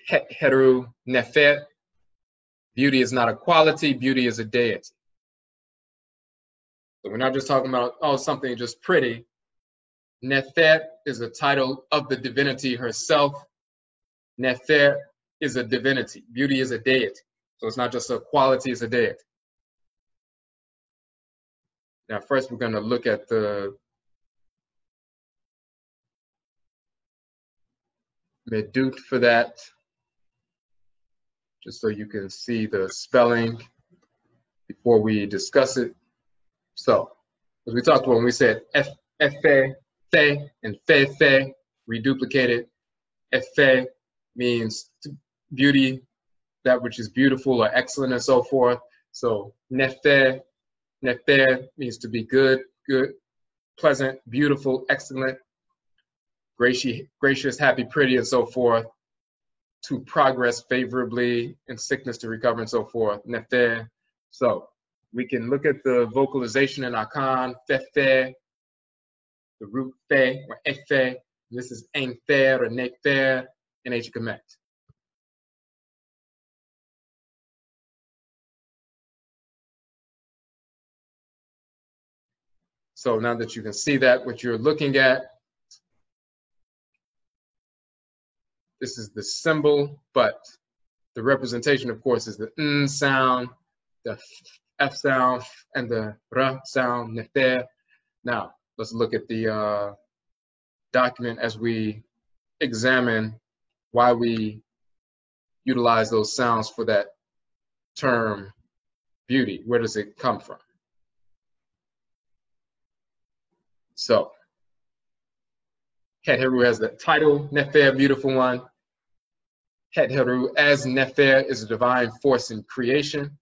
Het Heru Nefet. Beauty is not a quality, beauty is a deity. So we're not just talking about, oh, something just pretty. Nefet is a title of the divinity herself. Nefet is a divinity. Beauty is a deity. So it's not just a quality, it's a deity. Now, first we're going to look at the Medut for that, just so you can see the spelling before we discuss it. So, as we talked about when we said Efe, Fe, and Fe, reduplicated. Efe means beauty, that which is beautiful or excellent and so forth. So, Nefe means to be good, pleasant, beautiful, excellent, gracious, happy, pretty, and so forth. To progress favorably, in sickness to recover, and so forth. Nefe. So we can look at the vocalization in Akan, Fefe, the root Fe, or Efe. This is Enfer or Nefer in Ancient Kemet. So now that you can see that, what you're looking at, this is the symbol, but the representation, of course, is the N sound, the F sound, and the R sound, Nefer. Now, let's look at the document as we examine why we utilize those sounds for that term, beauty. Where does it come from? So, Het Heru has the title, Nefer, beautiful one. Het Heru as Nefer is a divine force in creation.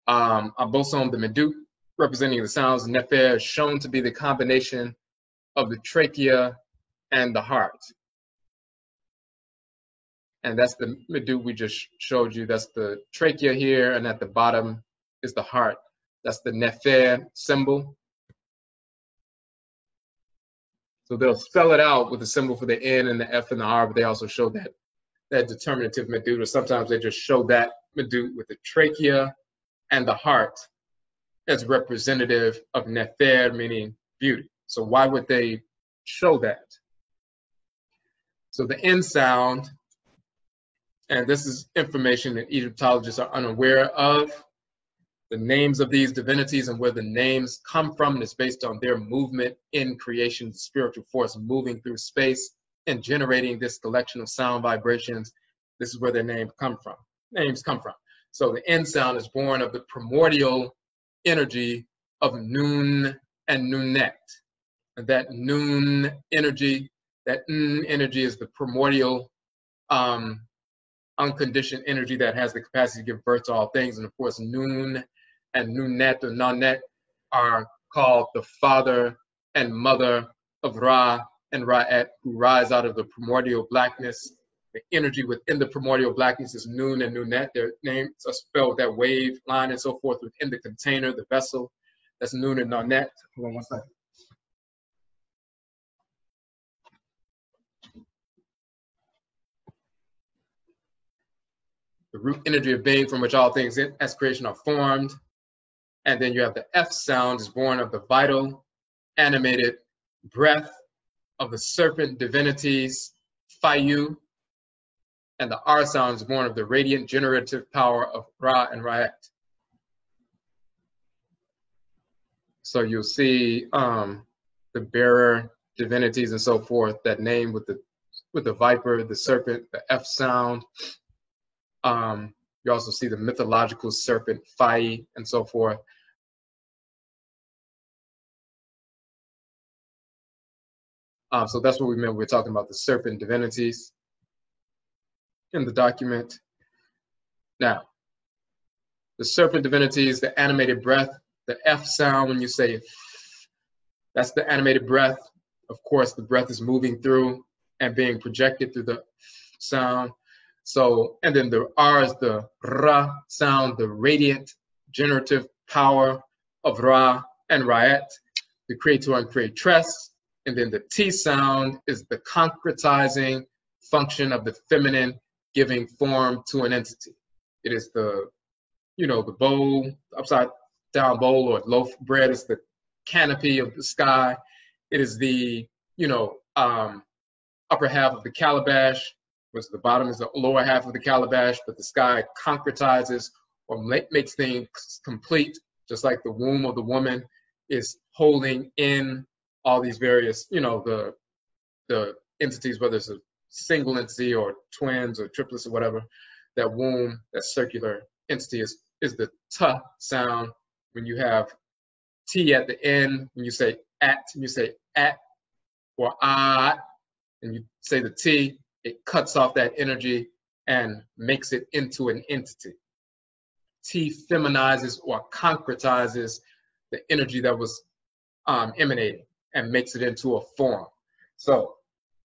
Abosom, the Medut, representing the sounds, Nefer is shown to be the combination of the trachea and the heart. And that's the Medut we just showed you. That's the trachea here, and at the bottom is the heart. That's the Nefer symbol. So they'll spell it out with the symbol for the N and the F and the R, but they also show that determinative Medut, or sometimes they just show that Medut with the trachea and the heart as representative of Nefer, meaning beauty. So why would they show that? So the N sound, and this is information that Egyptologists are unaware of, the names of these divinities and where the names come from is based on their movement in creation, the spiritual force moving through space and generating this collection of sound vibrations. This is where their names come from. So the N sound is born of the primordial energy of Nun and Nunet. And that Nun energy, that N energy is the primordial unconditioned energy that has the capacity to give birth to all things. And of course, Nun and Nunet or Nanet are called the father and mother of Ra and Ra'et, who rise out of the primordial blackness. The energy within the primordial blackness is Nun and Nunet. Their names are spelled with that wave line and so forth within the container, the vessel. That's Nun and Nanet. Hold on one second. The root energy of being from which all things as creation are formed. And then you have the F sound is born of the vital, animated breath of the serpent divinities, Fayu. And the R sound is born of the radiant generative power of Ra and Ra'et. So you'll see the bearer divinities and so forth, that name with the viper, the serpent, the F sound. You also see the mythological serpent, Fai, and so forth. So that's what we meant when we're talking about the serpent divinities in the document. Now, the serpent divinities, the animated breath, the F sound when you say that's the animated breath. Of course, the breath is moving through and being projected through the sound. So, and then the R is the Ra sound, the radiant generative power of Ra and Ra'et, the creator and creatress. And then the T sound is the concretizing function of the feminine giving form to an entity. It is the, the bowl, upside down bowl or loaf of bread is the canopy of the sky. It is the, upper half of the calabash, whereas the bottom is the lower half of the calabash, but the sky concretizes or makes things complete, just like the womb of the woman is holding in all these various, the entities, whether it's a single entity or twins or triplets or whatever. That womb, that circular entity is the t sound. When you have t at the end, when you say at or ah, and you say the t, it cuts off that energy and makes it into an entity. T feminizes or concretizes the energy that was emanating and makes it into a form. So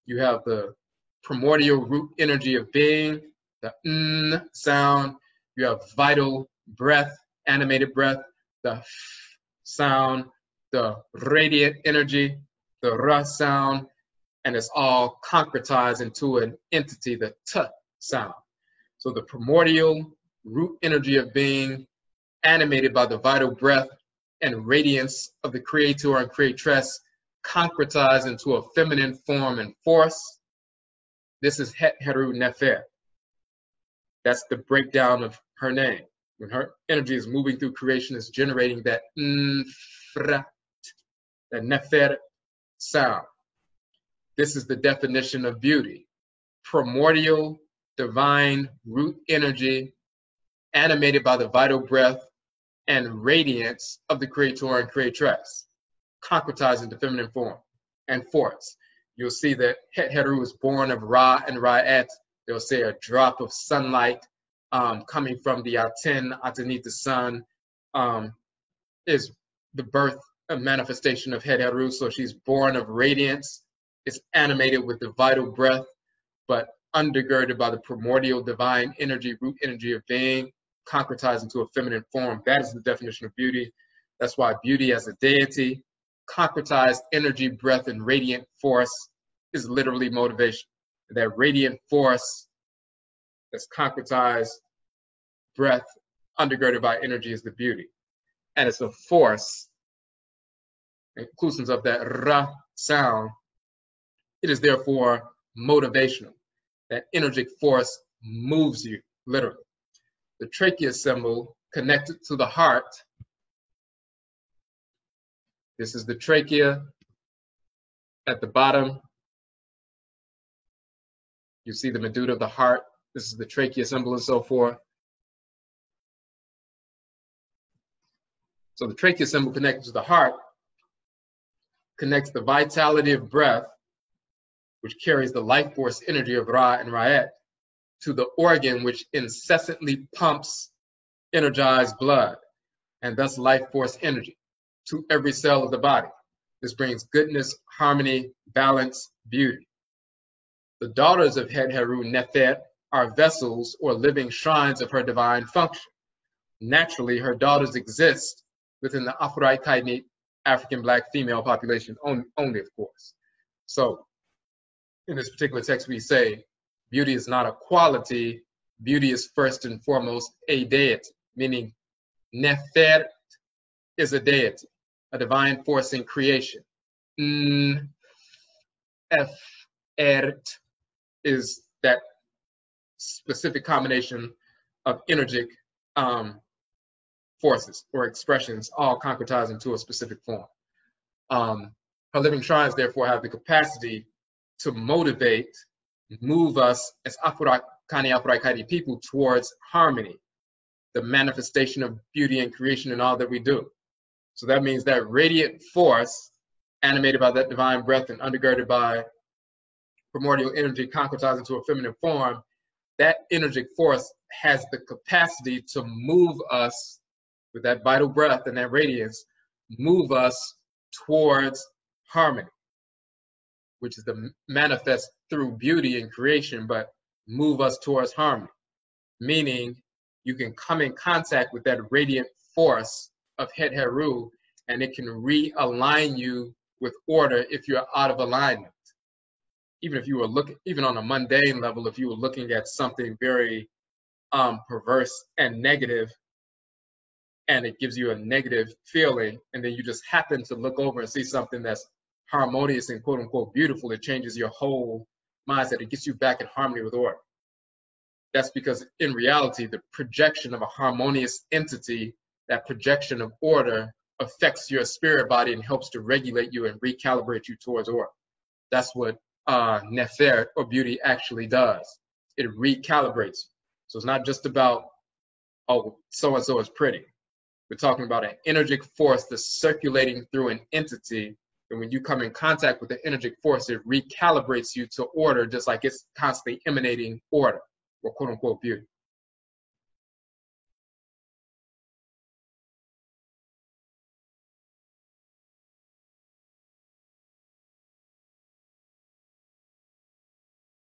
you have the primordial root energy of being, the n sound. You have vital breath, animated breath, the f sound, the radiant energy, the r sound, and it's all concretized into an entity, the t sound. So the primordial root energy of being, animated by the vital breath and radiance of the creator and creatress, concretized into a feminine form and force. This is Het Heru Nefer. That's the breakdown of her name. When her energy is moving through creation, it's generating that nfrat, that Nefer sound. This is the definition of beauty. Primordial, divine root energy, animated by the vital breath and radiance of the creator and creatress, concretized into feminine form and force. You'll see that Het Heru is born of Ra and Ra'et. They'll say a drop of sunlight coming from the Aten, underneath the sun, is the birth and manifestation of Het Heru. So she's born of radiance. It's animated with the vital breath, but undergirded by the primordial divine energy, root energy of being, concretized into a feminine form. That is the definition of beauty. That's why beauty as a deity, concretized energy, breath, and radiant force is literally motivation. That radiant force that's concretized, breath, undergirded by energy is the beauty. And it's a force, inclusive of that ra sound. It is therefore motivational. That energetic force moves you, literally. The trachea symbol connected to the heart. This is the trachea at the bottom. You see the medulla of the heart. This is the trachea symbol and so forth. So the trachea symbol connected to the heart connects the vitality of breath, which carries the life force energy of Ra and Ra'et, to the organ which incessantly pumps energized blood, and thus life force energy, to every cell of the body. This brings goodness, harmony, balance, beauty. The daughters of Het Heru Nefet are vessels or living shrines of her divine function. Naturally, her daughters exist within the Afurai Kainit African Black female population only, of course. So in this particular text, we say beauty is not a quality. Beauty is first and foremost a deity, meaning Nefert is a deity, a divine force in creation. Nefert is that specific combination of energetic forces or expressions, all concretized into a specific form. Her living shrines, therefore, have the capacity to motivate, move us as Afurai Kaini people towards harmony, the manifestation of beauty and creation in all that we do. So that means that radiant force, animated by that divine breath and undergirded by primordial energy, concretized into a feminine form, that energetic force has the capacity to move us with that vital breath and that radiance, move us towards harmony, which is the manifest through beauty and creation, but move us towards harmony. Meaning you can come in contact with that radiant force of Het Heru, and it can realign you with order if you're out of alignment. even if you were looking, even on a mundane level, if you were looking at something very perverse and negative, and it gives you a negative feeling, and then you just happen to look over and see something that's harmonious and quote unquote beautiful, it changes your whole mindset. It gets you back in harmony with order. That's because in reality, the projection of a harmonious entity, that projection of order, affects your spirit body and helps to regulate you and recalibrate you towards order. That's what Nefer, or beauty, actually does. It recalibrates. So it's not just about, oh, so-and-so is pretty. We're talking about an energetic force that's circulating through an entity. And when you come in contact with the energetic force, it recalibrates you to order, just like it's constantly emanating order, or quote unquote beauty.